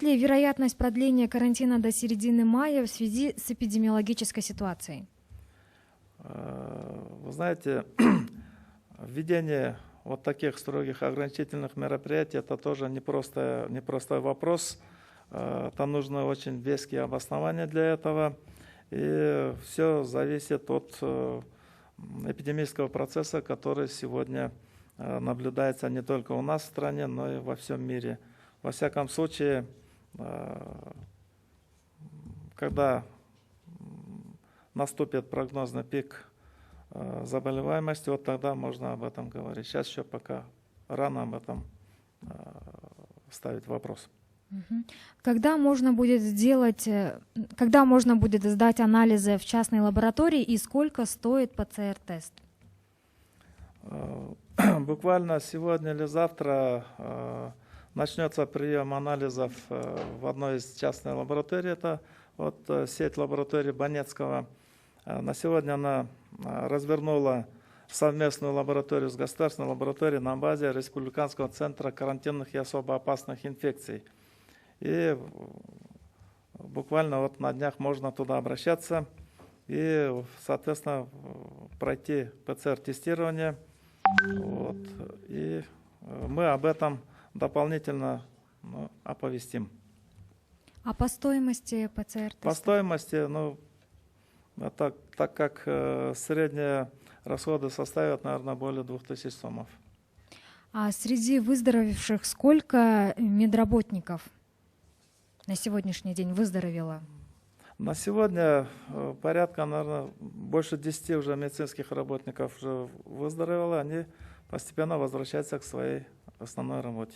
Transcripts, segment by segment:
Есть ли вероятность продления карантина до середины мая в связи с эпидемиологической ситуацией? Вы знаете, введение вот таких строгих ограничительных мероприятий — это тоже непростой вопрос. Там нужно очень веские обоснования для этого. И все зависит от эпидемического процесса, который сегодня наблюдается не только у нас в стране, но и во всем мире. Во всяком случае, когда наступит прогнозный пик заболеваемости, вот тогда можно об этом говорить. Сейчас еще пока рано об этом ставить вопрос. Когда можно будет сдать анализы в частной лаборатории и сколько стоит ПЦР-тест? Буквально сегодня или завтра начнется прием анализов в одной из частных лабораторий. Это вот сеть лабораторий Банецкого. На сегодня она развернула совместную лабораторию с государственной лабораторией на базе Республиканского центра карантинных и особо опасных инфекций. И буквально вот на днях можно туда обращаться и, соответственно, пройти ПЦР-тестирование. Вот. И мы об этом дополнительно оповестим. А по стоимости ПЦР-теста? По стоимости, так как средние расходы составят, наверное, более 2000 сомов. А среди выздоровевших сколько медработников на сегодняшний день выздоровело? На сегодня порядка, наверное, больше 10 уже медицинских работников уже выздоровело. Они постепенно возвращаются к своей основной работе.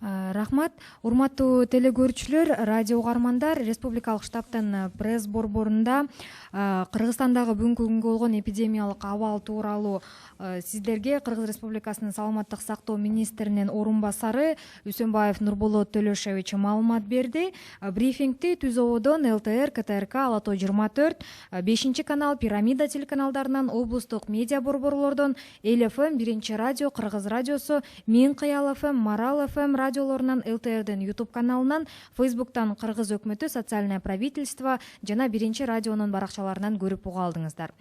Рахмат. Урматтуу телекөрүүчүлөр, радио угармандар, Республикалык штабтын пресс борборунда Кыргызстандагы бүгүнкү күнгө болгон эпидемиялык абал тууралуу сиздерге Кыргыз Республикасынын саламаттык сактоо министринин орун басары Үсөнбаев Нурболот Төлөшевич маалымат берди. Брифингти Түз Ободон, ЛТР, КТРК, Ала Тоо 24, 5 канал, Пирамида телеканалдарынан, облустук медиа борборлордон, Эл ФМ, 1 радио, Кыргыз радиосу, Мен Кыял ФМ, Марал ФМ радиолорунан, ЛТРдин YouTube каналынан, Facebooктан Кыргыз өкмөтү, социальное правительство жана 1 радионун баракчаларынан көрүп уга алдыңыздар.